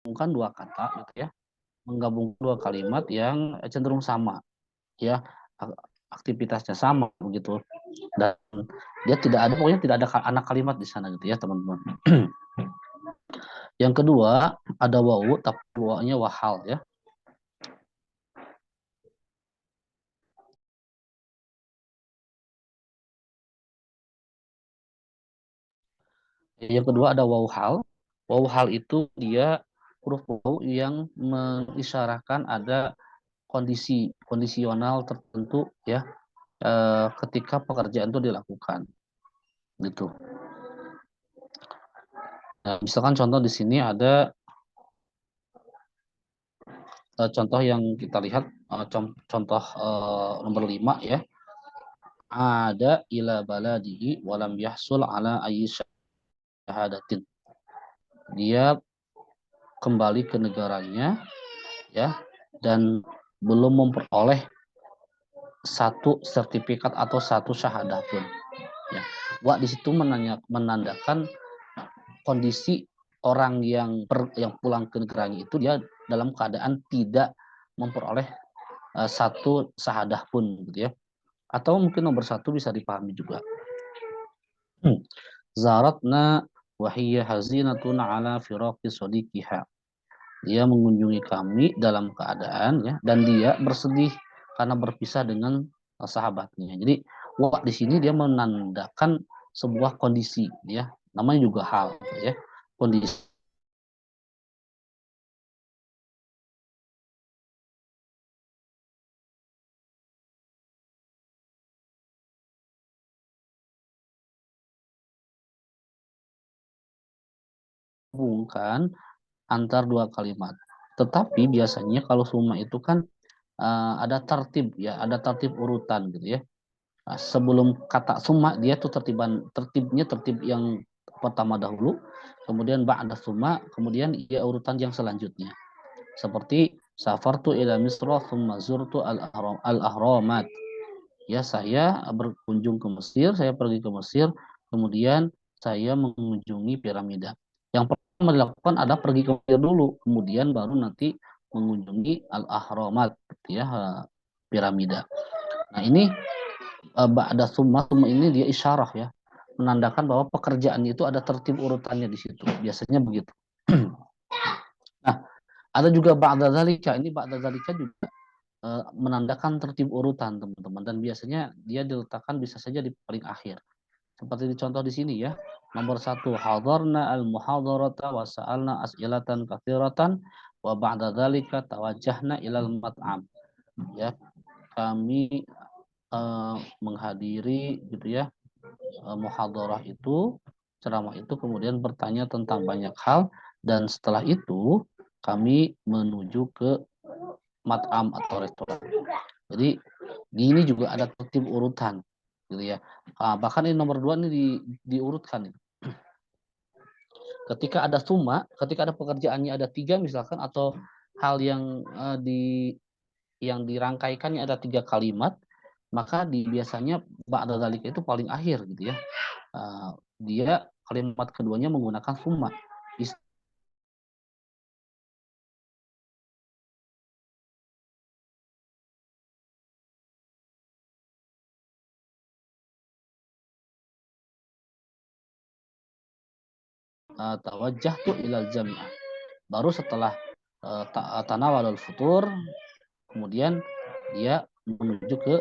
menggabungkan dua kata gitu ya, menggabung dua kalimat yang cenderung sama ya, aktivitasnya sama begitu, dan dia tidak ada, pokoknya tidak ada anak kalimat di sana gitu ya teman-teman. Yang kedua ada wawu tapi wawunya wahal ya. Yang kedua ada wawu hal. Wawu hal itu dia huruf wawu yang mengisyaratkan ada kondisi kondisional tertentu ya, ketika pekerjaan itu dilakukan gitu. Nah, misalkan contoh di sini ada contoh yang kita lihat, contoh nomor 5 ya. Ada ila baladihi walam yahsul ala ayyi syahadatin. Dia kembali ke negaranya ya, dan belum memperoleh satu sertifikat atau satu syahadah pun ya. Wa di situ menandakan kondisi orang yang pulang ke negaranya itu dia dalam keadaan tidak memperoleh satu syahadah pun gitu ya. Atau mungkin nomor satu bisa dipahami juga. Zaratna wahiyya hazinatun ala firaqi sadiqiha. Dia mengunjungi kami dalam keadaan ya, dan dia bersedih karena berpisah dengan sahabatnya. Jadi wa di sini dia menandakan sebuah kondisi ya, namanya juga hal ya. Kondisi hubungkan antar dua kalimat. Tetapi biasanya kalau summa itu kan ada tertib ya, ada tertib urutan gitu ya. Nah, sebelum kata summa dia tuh tertibnya tertib yang pertama dahulu, kemudian ba'da summa, kemudian ya urutan yang selanjutnya. Seperti safartu ila Misra thumma zurtu al-ahramat. Ya, saya berkunjung ke Mesir, saya pergi ke Mesir, kemudian saya mengunjungi piramida. Yang pertama dilakukan ada pergi ke Mesir dulu, kemudian baru nanti mengunjungi al-ahramat gitu ya, piramida. Nah, ini ba'da summa ini dia isyarah ya, menandakan bahwa pekerjaan itu ada tertib urutannya di situ. Biasanya begitu. Nah, ada juga ba'da dzalika. Ini ba'da dzalika juga menandakan tertib urutan, teman-teman, dan biasanya dia diletakkan bisa saja di paling akhir. Seperti dicontoh di sini ya. Nomor satu, hadarna al-muhadarata wa sa'alna as'ilatan katsiratan wa ba'da dzalika tawajjahna ilal mat'am. Ya, kami menghadiri gitu ya, muhadarah itu, ceramah itu, kemudian bertanya tentang banyak hal, dan setelah itu kami menuju ke mat'am atau restoran. Jadi di ini juga ada tertib urutan gitu ya. Bahkan ini nomor 2 ini diurutkan. Ketika ada summa, ketika ada pekerjaannya ada 3 misalkan, atau hal yang dirangkaikannya ada 3 kalimat, maka biasanya ba'da dzalika itu paling akhir gitu ya. Dia kalimat keduanya menggunakan summa. Tawajjahtu ilal jami'ah. Baru setelah tanawalul futur, kemudian dia menuju ke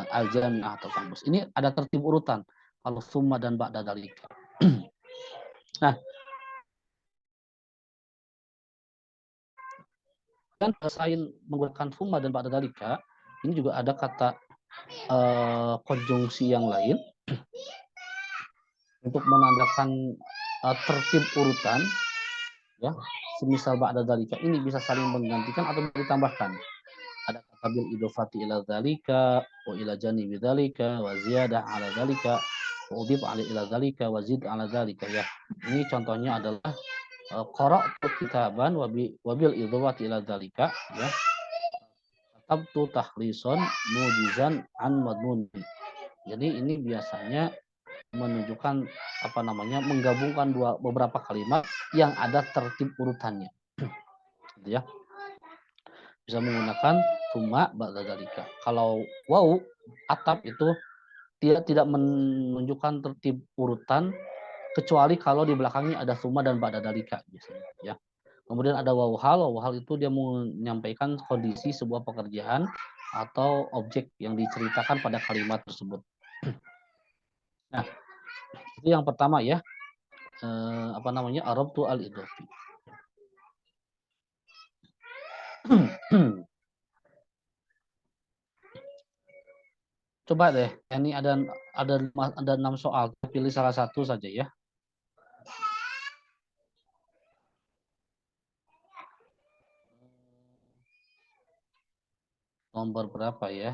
al-jami'ah atau kampus. Ini ada tertib urutan kalau summa dan ba'da dzalika. Nah, kan selain menggunakan summa dan ba'da dzalika, ini juga ada kata konjungsi yang lain untuk menandakan tertib urutan ya. Semisal ba'da dzalika ini bisa saling menggantikan atau ditambahkan. Ada kata bil idofati ila dzalika wa ila janibi dzalika wa ziyadah ala dzalika wa udhif ala ila dzalika wa zid ala dzalika ya. Ini contohnya adalah qara'tu kitaban wa bil idofati ila dzalika ya. Katabtu takhlison mujizan an madmun. Jadi ini biasanya menunjukkan menggabungkan beberapa kalimat yang ada tertib urutannya. gitu ya. Bisa menggunakan summa ba'da dzalika. Kalau waw atap itu dia tidak menunjukkan tertib urutan kecuali kalau di belakangnya ada summa dan ba'da dzalika biasanya ya. Kemudian ada waw hal itu dia menyampaikan kondisi sebuah pekerjaan atau objek yang diceritakan pada kalimat tersebut. Nah, itu yang pertama ya. Apa namanya? Arabtu al-idafi. Coba deh, ini ada 6 soal, pilih salah satu saja ya. Nomor berapa ya?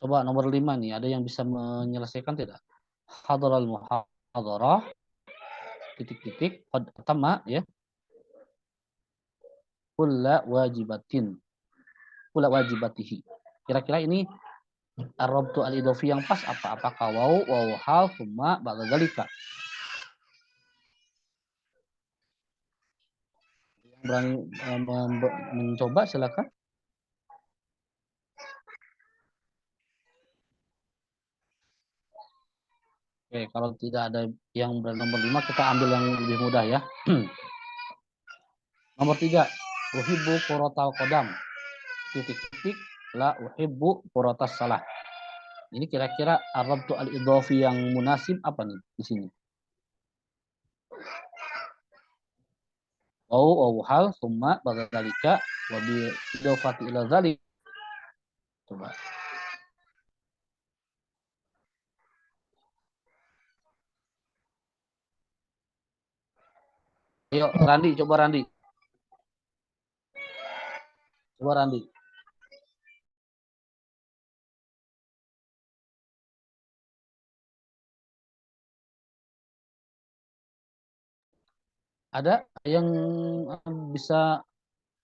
Coba nomor 5 nih, ada yang bisa menyelesaikan tidak? Hadaral muhadarah titik-titik qad tama ya. Kulla wajibatin. Kulla wajibatihi. Kira-kira ini arabtu al-idafi yang pas apa? Apakah waw hal, summa, ba'da dzalika? Berani mencoba silakan. Oke, kalau tidak ada yang nomor 5 kita ambil yang lebih mudah ya. Nomor 3, uhibbu quratal qadam. Titik-titik la uhibbu quratas salah. Ini kira-kira arabtu al-idhafi yang munasib apa nih di sini? Au hal summa badzalika wa bi idhafati ila dzalik. Coba. Ayo Randi, coba Randi. Coba Randi. Ada yang bisa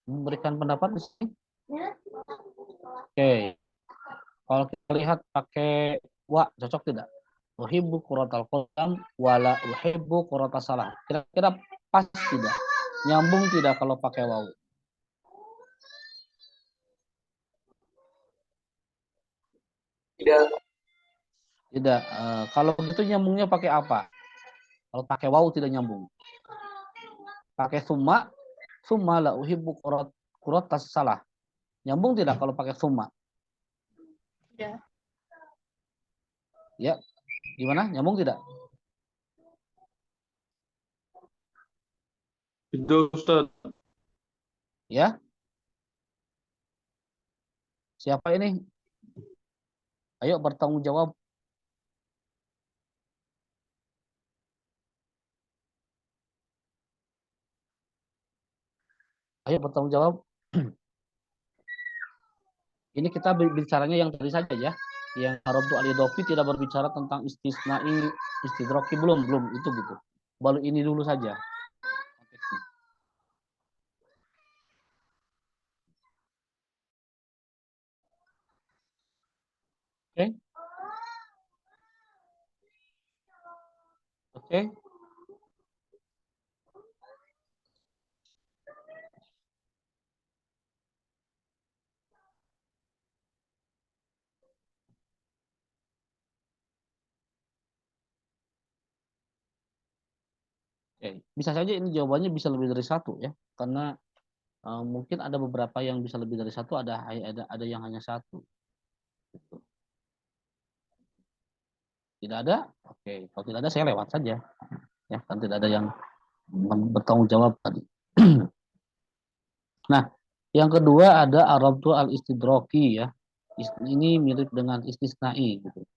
memberikan pendapat di sini? Oke. Kalau kita lihat pakai wa cocok tidak? Uhibbu quratal qadam wala uhibbu quratas salah. Kira-kira pas tidak? Nyambung tidak kalau pakai waw? Tidak. Tidak. Kalau gitu nyambungnya pakai apa? Kalau pakai waw tidak nyambung. Pakai summa la uhibbu quratas salah. Nyambung tidak kalau pakai summa? Tidak. Ya, gimana? Nyambung tidak? Itu Ustaz. Ya. Siapa ini? Ayo bertanggung jawab. Ayo bertanggung jawab. Ini kita bicaranya yang tadi saja ya. Yang Arabtu al-Idafi tidak berbicara tentang istisna'i, istidroki belum itu gitu. Baru ini dulu saja. Oke. Oke. Oke. Bisa saja ini jawabannya bisa lebih dari satu ya. Karena mungkin ada beberapa yang bisa lebih dari satu, ada yang hanya satu. Gitu. Tidak ada? Oke. Kalau tidak ada saya lewat saja. Ya, kan tidak ada yang bertanggung jawab tadi. Nah, yang kedua ada Arabtu al-istidroki ya. Ini mirip dengan istisnai gitu.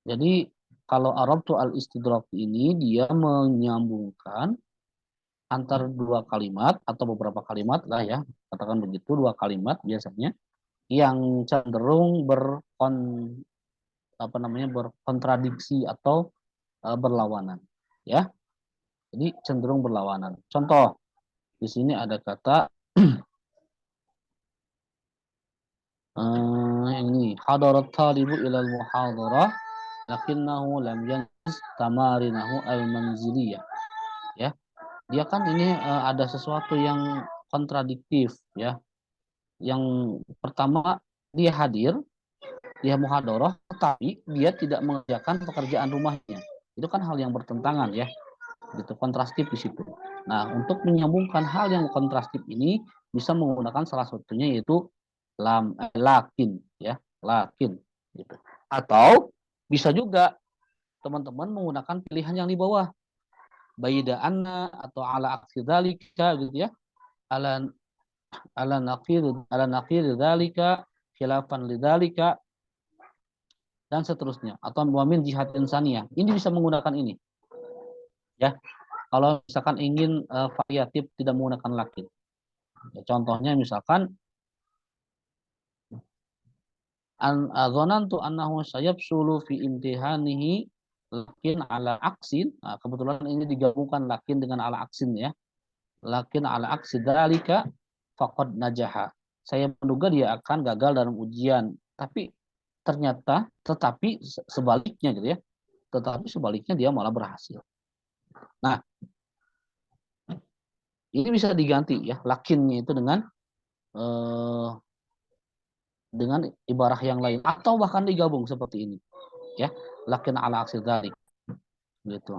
Jadi kalau Arabtu al-istidroki ini dia menyambungkan antar dua kalimat atau beberapa kalimat lah ya, katakan begitu, dua kalimat biasanya yang cenderung berkontradiksi atau berlawanan ya. Jadi cenderung berlawanan. Contoh di sini ada kata ini hadarat talibu ilal muhadarah lakinnahu lam yanjuz tamarinahu al-manziliyah. Ya, dia kan ini ada sesuatu yang kontradiktif ya. Yang pertama, dia hadir, dia muhadharah, tetapi dia tidak mengerjakan pekerjaan rumahnya. Itu kan hal yang bertentangan ya, gitu, kontrastif di situ. Nah, untuk menyambungkan hal yang kontrastif ini bisa menggunakan salah satunya yaitu lakin ya, lakin gitu. Atau bisa juga teman-teman menggunakan pilihan yang di bawah, baida anna atau ala aksi dzalika gitu ya. Ala ala naqir dzalika khilafan lidzalika dan seterusnya, atau muamin jihad insaniyah. Ini bisa menggunakan ini ya. Kalau misalkan ingin variatif tidak menggunakan lakin. Ya, contohnya misalkan dzanantu annahu sayabsulu fi imtihanihi lakin ala aksin. Nah, kebetulan ini digabungkan lakin dengan ala aksin ya. Lakin ala aksi dzalika faqad najaha. Saya menduga dia akan gagal dalam ujian, tapi tetapi sebaliknya gitu ya. Tetapi sebaliknya dia malah berhasil. Nah, ini bisa diganti ya, lakinnya itu eh, dengan ibarah yang lain atau bahkan digabung seperti ini ya, lakin ala aksi dzalik gitu.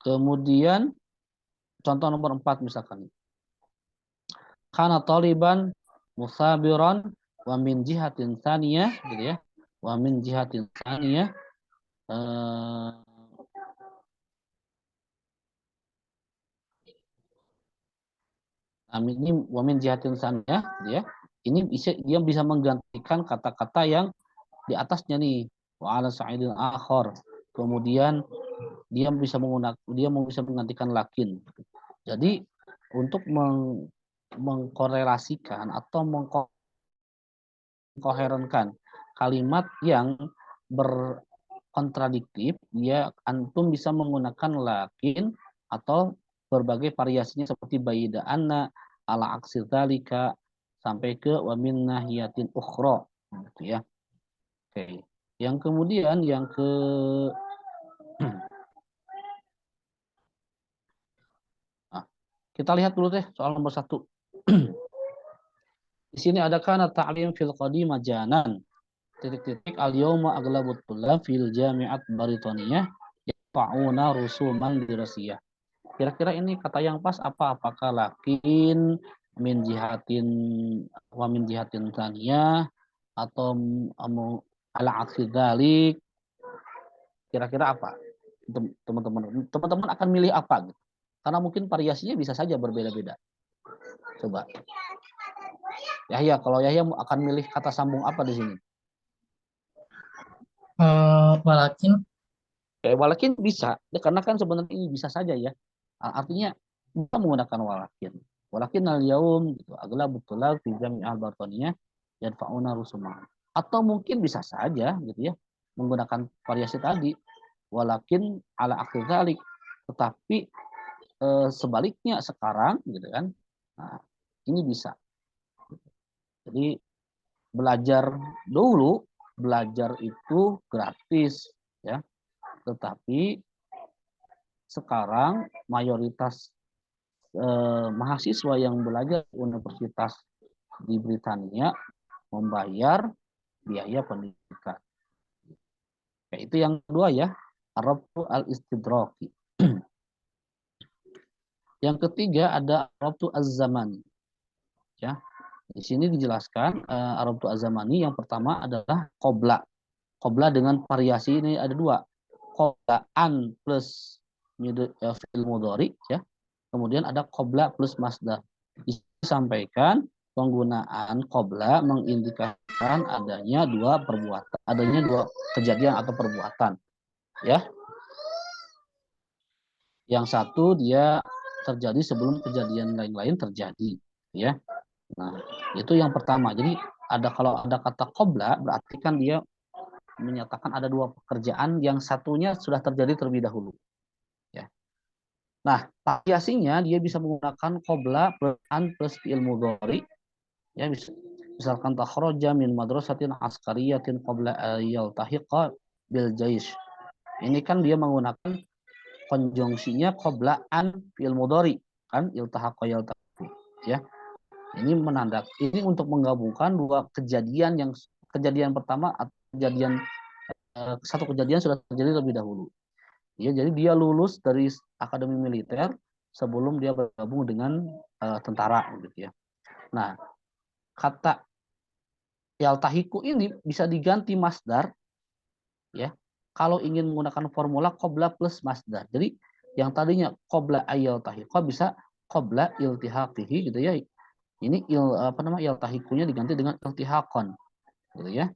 Kemudian contoh nomor 4 misalkan, kana taliban musabiran wa min jihatin tsaniyah gitu ya, wa min jihatin tsaniyah eh, ini wamin jihatin sannya ya, ini dia bisa menggantikan kata-kata yang di atasnya nih, wa ala sa'idin akhar, kemudian dia bisa menggantikan lakin. Jadi untuk mengkorelasikan atau mengkoherenkan kalimat yang berkontradiktif, ya antum bisa menggunakan lakin atau berbagai variasinya seperti baida anna, ala aksir dalika, sampai ke wamin nahiyatin ukhra gitu ya. Oke. Yang kemudian yang ke nah, kita lihat dulu deh soal nomor 1. Di sini ada kana ta'lim fil qadim majanan. Titik-titik al yauma aglabut tullab fil jami'at baritaniyah yaqauna rusuman dirasiyah. Kira-kira ini kata yang pas apa? Apakah lakin min jihatin wa min jihatin tsaniyah atau ala aksi dalik? Kira-kira apa? Teman-teman akan milih apa gitu? Karena mungkin variasinya bisa saja berbeda-beda. Coba. Yahya, kalau Yahya akan milih kata sambung apa di sini? Walakin Walakin bisa, ya, karena kan sebenarnya ini bisa saja ya. Artinya kita menggunakan walakin. Walakin al yaum gitu. Agla betul fi jami'al bataniyah yadfa'una rusumah. Atau mungkin bisa saja gitu ya, menggunakan variasi tadi. Walakin ala akhir dzalik. Tetapi sebaliknya sekarang gitu kan. Nah, ini bisa. Jadi belajar dulu, belajar itu gratis ya. Tetapi sekarang mayoritas mahasiswa yang belajar di universitas di Britania membayar biaya pendidikan. Ya, itu yang kedua ya, Arabtu al-istidraki. Yang ketiga ada Arabtu az-zamani. Ya, di sini dijelaskan Arabtu az-zamani yang pertama adalah qobla. Qobla dengan variasi ini ada dua. Qobla an plus fi'il mudhari ya. Kemudian ada qobla plus masdar. Disampaikan penggunaan qobla mengindikasikan adanya dua kejadian atau perbuatan ya. Yang satu dia terjadi sebelum kejadian lain-lain terjadi ya. Nah, itu yang pertama. Jadi kalau ada kata qobla berarti kan dia menyatakan ada dua pekerjaan yang satunya sudah terjadi terlebih dahulu ya. Nah, variasinya dia bisa menggunakan qobla plus an plus fi'il mudhari ya, bisa. Misalkan takhraja min madrasatin askariyatin qabla yaltahiqa bil jaish. Ini kan dia menggunakan konjungsinya qabla an fi'il mudhari kan iltahaqa yaltahiqu ya. Ini untuk menggabungkan dua kejadian yang kejadian pertama atau kejadian satu kejadian sudah terjadi lebih dahulu. Ya, jadi dia lulus dari akademi militer sebelum dia bergabung dengan tentara gitu ya. Nah, kata yaltahiku ini bisa diganti masdar ya. Kalau ingin menggunakan formula qabla plus masdar. Jadi yang tadinya qabla ayyaltahiqa bisa qabla iltihaqihi gitu ya. Ini yaltahikunya diganti dengan iltihaqan gitu ya.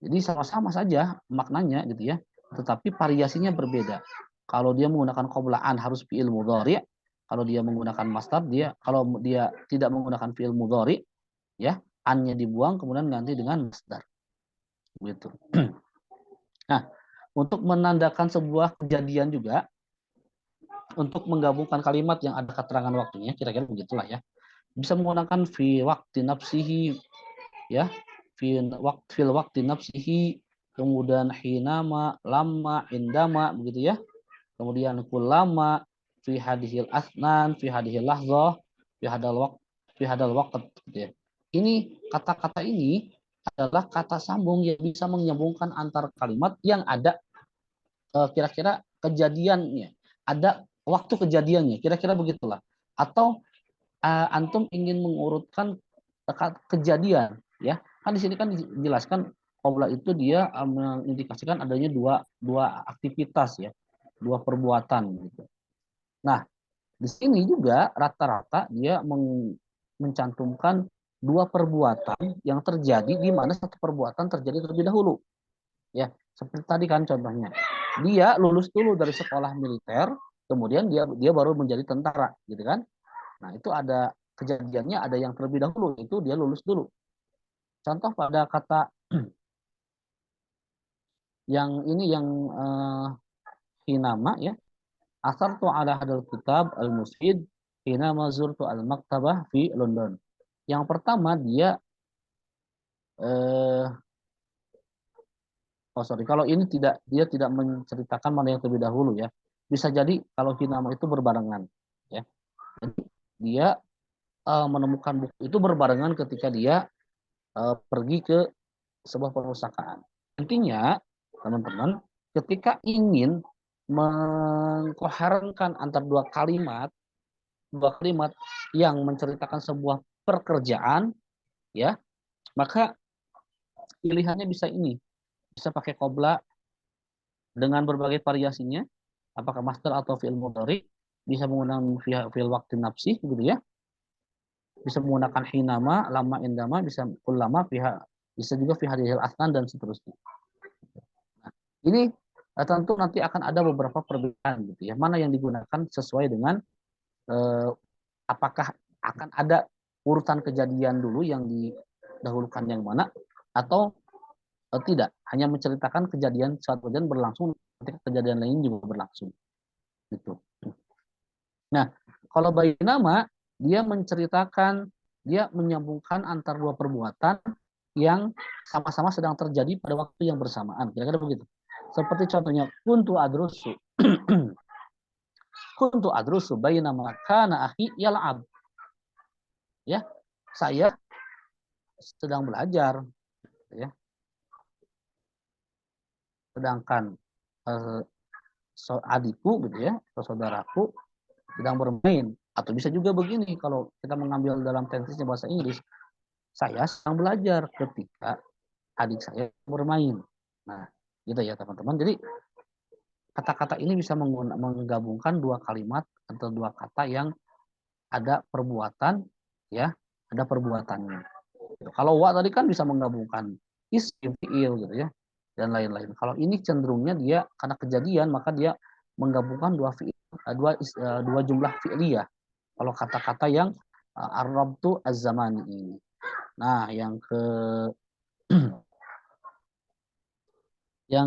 Jadi sama-sama saja maknanya gitu ya. Tetapi variasinya berbeda. Kalau dia menggunakan qablaan harus fi'il mudhari', kalau dia menggunakan masdar kalau dia tidak menggunakan fi'il mudhari' ya, an-nya dibuang kemudian ganti dengan masdar. Gitu. Nah, untuk menandakan sebuah kejadian juga untuk menggabungkan kalimat yang ada keterangan waktunya, kira-kira begitulah ya. Bisa menggunakan fi waqti nafsihi ya, fil waqti nafsihi, kemudian hinama, lama, indama begitu ya. Kemudian kullama, fi hadhil asnan, fi hadhil lahzah, fi hadal waqt, fi hadal waqt gitu ya. Ini kata-kata ini adalah kata sambung yang bisa menyambungkan antar kalimat yang ada kira-kira kejadiannya, ada waktu kejadiannya, kira-kira begitulah. Atau antum ingin mengurutkan kejadian, ya kan di sini kan dijelaskan qabla itu dia mengindikasikan adanya dua aktivitas ya, dua perbuatan gitu. Nah di sini juga rata-rata dia mencantumkan dua perbuatan yang terjadi di mana satu perbuatan terjadi terlebih dahulu. Ya, seperti tadi kan contohnya. Dia lulus dulu dari sekolah militer, kemudian dia baru menjadi tentara, gitu kan? Nah, itu ada kejadiannya ada yang terlebih dahulu, itu dia lulus dulu. Contoh pada kata yang ini yang hinama ya. Asartu ala hadal kitab al-mufid hinama zurtu al-maktabah fi London. Yang pertama dia eh, oh sorry, kalau ini dia tidak menceritakan mana yang terlebih dahulu ya. Bisa jadi kalau hinama itu berbarengan ya. Jadi dia menemukan buku itu berbarengan ketika dia pergi ke sebuah perpustakaan. Intinya, teman-teman, ketika ingin mengkoherenkan antar dua kalimat yang menceritakan sebuah pekerjaan, ya, maka pilihannya bisa ini, bisa pakai qobla dengan berbagai variasinya, apakah master atau fi'il mudhari, bisa menggunakan fi'il waqti nafsi, gitu ya, bisa menggunakan hinama, lama, indama, bisa ulama, bisa juga fi hadhil asnan dan seterusnya. Nah, ini tentu nanti akan ada beberapa perbedaan gitu ya. Mana yang digunakan sesuai dengan eh, apakah akan ada urutan kejadian dulu yang didahulukan yang mana atau tidak, hanya menceritakan kejadian suatu kejadian berlangsung ketika kejadian lain juga berlangsung gitu. Nah, kalau nama dia menceritakan, dia menyambungkan antar dua perbuatan yang sama-sama sedang terjadi pada waktu yang bersamaan. Kira-kira begitu. Seperti contohnya, kuntu adrusu bainama kana akhi yal'ab. Ya, saya sedang belajar ya. Sedangkan adikku gitu ya, atau saudaraku sedang bermain. Atau bisa juga begini kalau kita mengambil dalam tensinya bahasa Inggris, saya sedang belajar ketika adik saya bermain. Nah, gitu ya teman-teman. Jadi kata-kata ini bisa menggabungkan dua kalimat atau dua kata yang ada perbuatan, ya, ada perbuatannya. Kalau wa tadi kan bisa menggabungkan isim, fiil gitu ya, dan lain-lain. Kalau ini cenderungnya dia karena kejadian maka dia menggabungkan dua jumlah fi'liyah. Kalau kata-kata yang ar-rabtu az-zamani ini. Nah, yang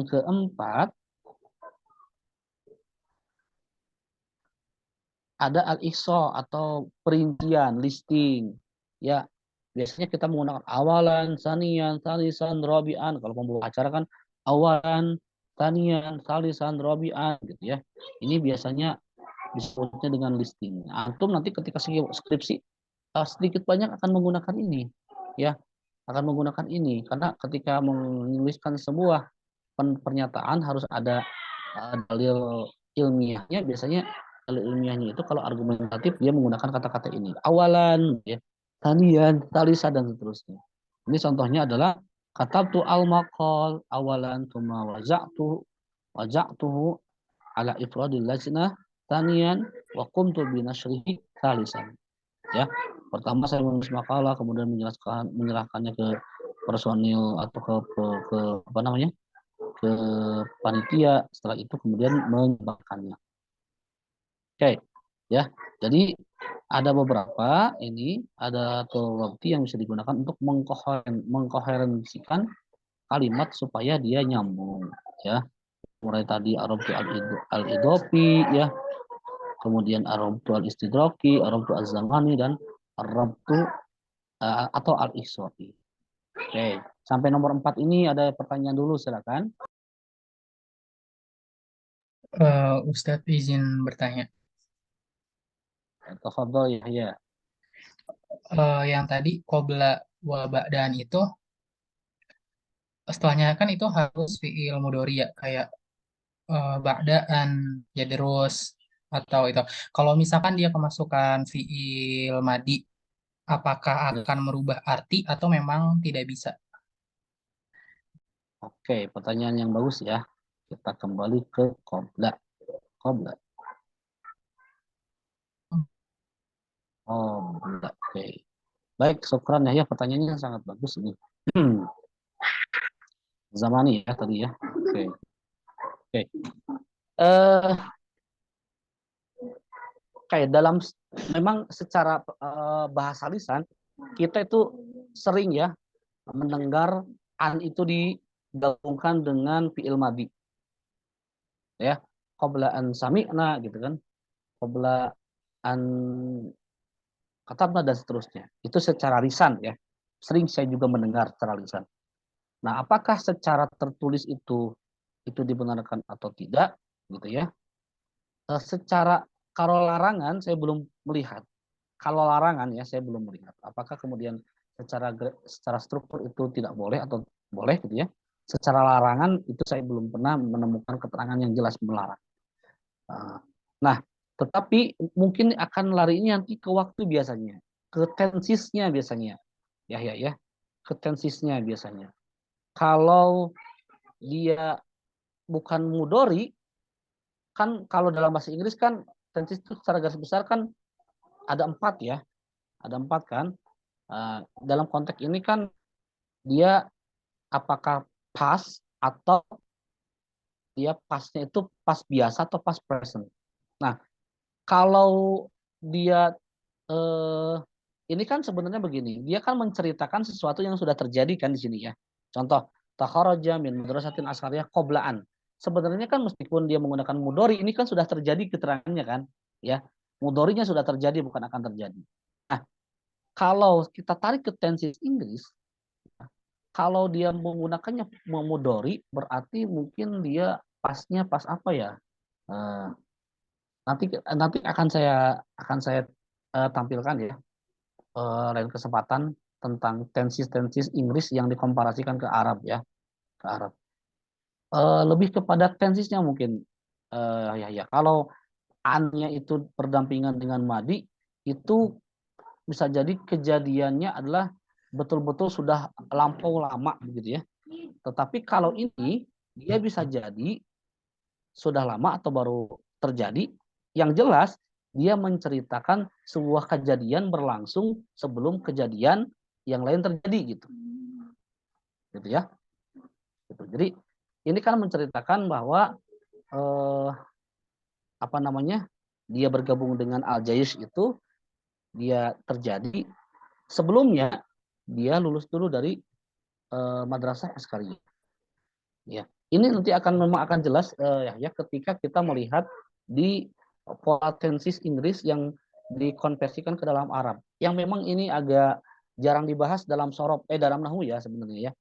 keempat ada al-ihsa atau perincian, listing. Ya, biasanya kita menggunakan awalan, sanian, salisan, robian. Kalau pembawa acara kan awalan, sanian, salisan, robian gitu ya. Ini biasanya disebutnya dengan listing. Antum nanti ketika skripsi sedikit banyak akan menggunakan ini, ya, akan menggunakan ini karena ketika menuliskan sebuah pernyataan harus ada dalil ilmiahnya. Biasanya dalil ilmiahnya itu kalau argumentatif dia menggunakan kata-kata ini, awalan, ya, tanian, talisa dan seterusnya. Ini contohnya adalah katabtu al maqal awalan tuma waja'tuhu ala ifradil lajnah tanian wa qumtu bi nasyrihi talisan. Ya, pertama saya menulis makalah, kemudian menyerahkannya ke personil atau ke apa namanya, ke panitia. Setelah itu kemudian menyebarkannya. Oke, ya. Jadi ada beberapa ini, ada waktu yang bisa digunakan untuk mengkoherensikan kalimat supaya dia nyambung, ya. Mulai tadi arabtu al-idopi, ya, kemudian arabtu al-istidraki, arabtu az-zamani, dan arabtu atau al-ihsoi. Oke, sampai nomor 4 ini ada pertanyaan dulu, silakan. Ustadz izin bertanya. Tafadhol ya, ya. Yang tadi qobla wa ba'dan itu setelahnya kan itu harus fiil mudhari ya kayak ba'daan terus atau itu. Kalau misalkan dia kemasukan fiil madi, apakah akan merubah arti atau memang tidak bisa? Oke, pertanyaan yang bagus ya. Kita kembali ke qobla. Qobla. Qobla. Oke. Baik, syukran ya. Pertanyaannya sangat bagus ini. Zamani ya tadi ya. Oke. Oke. Eh, kayak dalam memang secara bahasa lisan kita itu sering ya mendengar an itu digabungkan dengan fiil madi, ya, qabla an sami'na gitu kan, qabla an katabna dan seterusnya. Itu secara lisan ya, sering saya juga mendengar secara lisan. Nah, apakah secara tertulis itu dibenarkan atau tidak gitu ya. Secara kalau larangan saya belum melihat. Kalau larangan ya saya belum melihat. Apakah kemudian secara struktur itu tidak boleh atau boleh gitu ya. Secara larangan itu saya belum pernah menemukan keterangan yang jelas melarang. Nah, tetapi mungkin akan larinya nanti ke waktu biasanya, ke tensisnya biasanya. Ya, ke tensisnya biasanya. Kalau dia bukan mudori, kan kalau dalam bahasa Inggris kan tensis itu secara garis besar kan ada 4 ya, ada 4 kan. Dalam konteks ini kan dia apakah pas atau dia pasnya itu pas biasa atau pas present. Nah, kalau dia eh, ini kan sebenarnya begini, dia kan menceritakan sesuatu yang sudah terjadi kan di sini ya. Contoh, takharaja min madrasatin ashariyah qoblaan. Sebenarnya kan meskipun dia menggunakan mudori, ini kan sudah terjadi keterangannya kan, ya. Mudorinya sudah terjadi, bukan akan terjadi. Nah, kalau kita tarik ke tensis Inggris, kalau dia menggunakannya memudori, berarti mungkin dia pasnya pas apa ya? Eh, nanti nanti akan saya tampilkan ya lain kesempatan tentang tensis-tensis Inggris yang dikomparasikan ke Arab ya, ke Arab. Lebih kepada tensisnya mungkin. Ya, kalau annya itu berdampingan dengan madi, itu bisa jadi kejadiannya adalah betul-betul sudah lampau lama begitu ya. Tetapi kalau ini dia bisa jadi sudah lama atau baru terjadi. Yang jelas dia menceritakan sebuah kejadian berlangsung sebelum kejadian yang lain terjadi gitu. Gitu ya. Gitu. Jadi ini kan menceritakan bahwa eh, apa namanya? Dia bergabung dengan Al-Jaysh itu dia terjadi sebelumnya dia lulus dulu dari madrasah Askariyah. Ya, ini nanti memang akan jelas ya ketika kita melihat di potensis Inggris yang dikonversikan ke dalam Arab. Yang memang ini agak jarang dibahas dalam sorof dalam nahwu ya sebenarnya ya.